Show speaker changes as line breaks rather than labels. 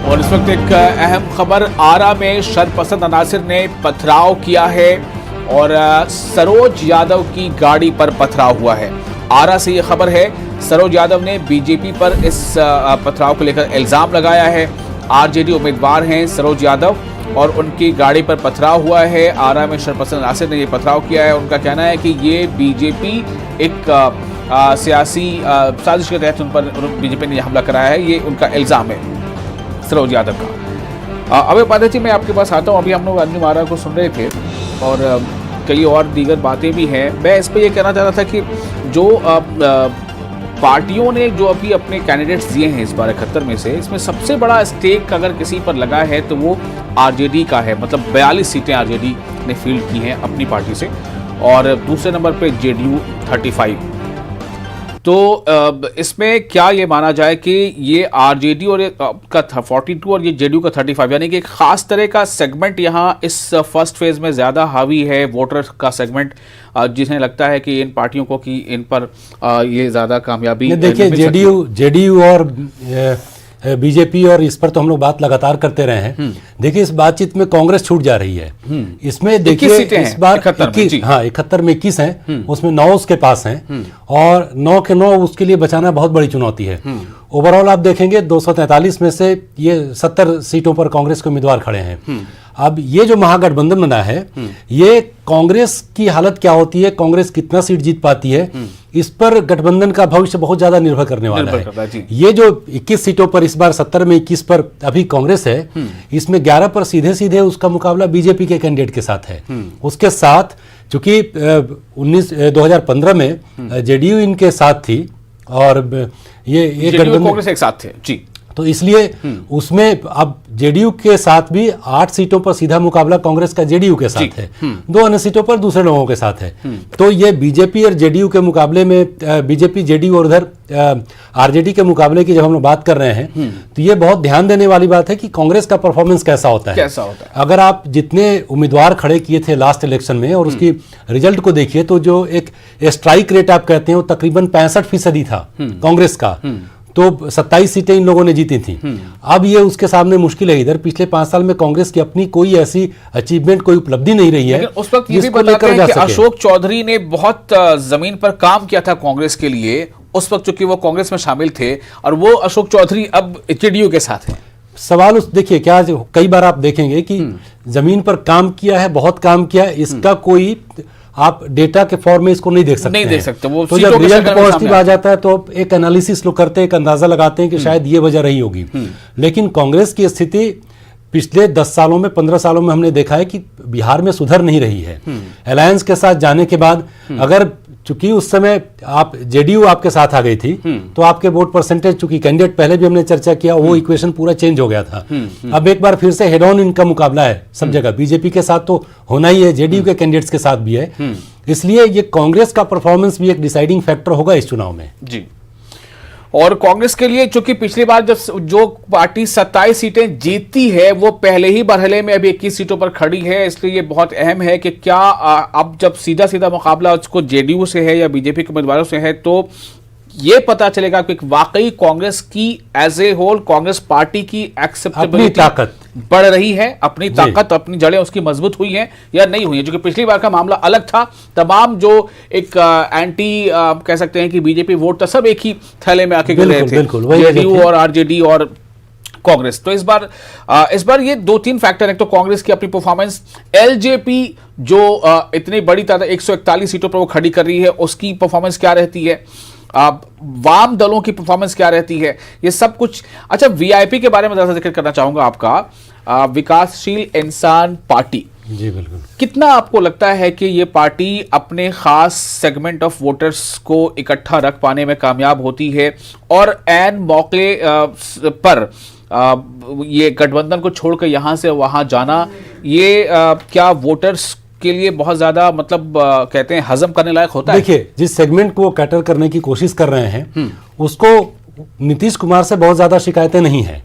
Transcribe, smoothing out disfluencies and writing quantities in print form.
और इस वक्त एक अहम खबर, आरा में शरपसंद अनासिर ने पथराव किया है और सरोज यादव की गाड़ी पर पथराव हुआ है। आरा से ये खबर है, सरोज यादव ने बीजेपी पर इस पथराव को लेकर इल्जाम लगाया है। आरजेडी उम्मीदवार हैं सरोज यादव और उनकी गाड़ी पर पथराव हुआ है। आरा में शरपसंद अनासिर ने ये पथराव किया है। उनका कहना है कि ये बीजेपी एक सियासी साजिश के तहत उन पर बीजेपी ने हमला कराया है। ये उनका इल्जाम है सरोज यादव का। अभी उपाध्याय जी, मैं आपके पास आता हूँ। अभी हम लोग अंजुम आरा को सुन रहे थे और कई और दीगर बातें भी हैं। मैं इस पर यह कहना चाह रहा था कि जो पार्टियों ने जो अभी अपने कैंडिडेट्स दिए हैं इस बार 71 में से, इसमें सबसे बड़ा स्टेक अगर किसी पर लगा है तो वो आरजेडी का है। मतलब 42 सीटें आरजेडी ने फील्ड की हैं अपनी पार्टी से और दूसरे नंबर पे जेडीयू 35। तो इसमें क्या ये माना जाए कि ये आरजेडी और का 42 और ये जेडीयू का 35, यानी कि एक खास तरह का सेगमेंट यहाँ इस फर्स्ट फेज में ज़्यादा हावी है, वोटर का सेगमेंट, जिन्हें लगता है कि इन पार्टियों को कि इन पर ये ज़्यादा कामयाबी।
देखिए, जेडीयू और बीजेपी और इस पर तो हम लोग बात लगातार करते रहे हैं। देखिए, इस बातचीत में कांग्रेस छूट जा रही है। इसमें देखिए इस बार 71 में 21 हैं, उसमें 9 उसके पास हैं और 9 के 9 उसके लिए बचाना बहुत बड़ी चुनौती है। ओवरऑल आप देखेंगे 243 में से ये 70 सीटों पर कांग्रेस के उम्मीदवार खड़े हैं। अब ये जो महागठबंधन बना है, ये कांग्रेस की हालत क्या होती है, कांग्रेस कितना सीट जीत पाती है, इस पर गठबंधन का भविष्य बहुत ज्यादा निर्भर करने वाला है। ये जो 21 सीटों पर इस बार 70 में 21 पर अभी कांग्रेस है, इसमें 11 पर सीधे सीधे उसका मुकाबला बीजेपी के कैंडिडेट के साथ है। उसके साथ चूंकि 2015 में जेडीयू इनके साथ थी और ये गठबंधन
कांग्रेस एक साथ थे जी,
तो इसलिए उसमें अब जेडीयू के साथ भी 8 सीटों पर सीधा मुकाबला कांग्रेस का जेडीयू के साथ है, 2 अन्य सीटों पर दूसरे लोगों के साथ है। तो ये बीजेपी और जेडीयू के मुकाबले में, बीजेपी जेडीयू और उधर आरजेडी के मुकाबले की जब हम लोग बात कर रहे हैं, तो ये बहुत ध्यान देने वाली बात है कि कांग्रेस का परफॉर्मेंस कैसा होता है। अगर आप जितने उम्मीदवार खड़े किए थे लास्ट इलेक्शन में और उसकी रिजल्ट को देखिए, तो जो एक स्ट्राइक रेट आप कहते हैं वो तकरीबन 65% था कांग्रेस का, तो 27 सीटें इन लोगों ने जीती थी। अब ये उसके सामने मुश्किल है। इधर पिछले 5 साल में कांग्रेस की अपनी कोई ऐसी अचीवमेंट, कोई उपलब्धि नहीं रही है।
उस वक्त ये भी बताते हैं कि अशोक चौधरी ने बहुत जमीन पर काम किया था कांग्रेस के लिए, उस वक्त चूंकि वो कांग्रेस में शामिल थे, और वो अशोक चौधरी अब जेडीयू के साथ है।
सवाल देखिए, क्या कई बार आप देखेंगे कि जमीन पर काम किया है, बहुत काम किया है, इसका कोई आप डेटा के फॉर्म में इसको नहीं देख सकते।
वो
तो जब रिजल्ट पॉजिटिव आ जाता है तो एक एनालिसिस लोग करते हैं, एक अंदाजा लगाते हैं कि शायद ये वजह रही होगी। लेकिन कांग्रेस की स्थिति पिछले 10 सालों में, 15 सालों में हमने देखा है कि बिहार में सुधर नहीं रही है। अलायंस के साथ जाने के बाद, अगर चूंकि उस समय आप जेडीयू आपके साथ आ गई थी, तो आपके वोट परसेंटेज, चूंकि कैंडिडेट पहले भी हमने चर्चा किया, वो इक्वेशन पूरा चेंज हो गया था। अब एक बार फिर से हेड ऑन इनका मुकाबला है सब जगह। बीजेपी के साथ तो होना ही है, जेडीयू के कैंडिडेट्स के साथ भी है। इसलिए ये कांग्रेस का परफॉर्मेंस भी एक डिसाइडिंग फैक्टर होगा इस चुनाव में
जी। और कांग्रेस के लिए, चूंकि पिछली बार जब जो पार्टी 27 सीटें जीतती है, वो पहले ही मरहले में अभी 21 सीटों पर खड़ी है, इसलिए ये बहुत अहम है कि क्या अब जब सीधा सीधा मुकाबला उसको जेडीयू से है या बीजेपी के उम्मीदवारों से है, तो ये पता चलेगा कि वाकई कांग्रेस की as a whole, Congress party की एक्सेप्टेबिलिटी ताकत बढ़ रही है, अपनी ताकत, अपनी जड़ें उसकी मजबूत हुई हैं या नहीं हुई हैं। जो कि पिछली बार का मामला अलग था। तमाम जो एक एंटी कह सकते हैं कि बीजेपी वोट था, सब एक ही थैले में आके गिर रहे थे, जेडीयू और आरजेडी और कांग्रेस। तो इस बार ये 2-3 फैक्टर हैं। तो कांग्रेस की अपनी परफॉर्मेंस, एलजेपी जो इतनी बड़ी तादाद 141 सीटों पर वो खड़ी कर रही है, उसकी परफॉर्मेंस क्या रहती है, वाम दलों की परफॉर्मेंस क्या रहती है, ये सब कुछ। अच्छा, वीआईपी के बारे में ज़्यादा जिक्र करना चाहूंगा आपका, विकासशील इंसान पार्टी।
जी बिल्कुल।
कितना आपको लगता है कि ये पार्टी अपने खास सेगमेंट ऑफ वोटर्स को इकट्ठा रख पाने में कामयाब होती है, और एन मौके पर ये गठबंधन को छोड़कर यहां से वहां जाना, ये क्या वोटर्स के लिए बहुत ज्यादा, मतलब कहते हैं, हजम करने लायक होता है?
देखिए, जिस सेगमेंट को कैटर करने की कोशिश कर रहे हैं, उसको नीतीश कुमार से बहुत ज्यादा शिकायतें नहीं है।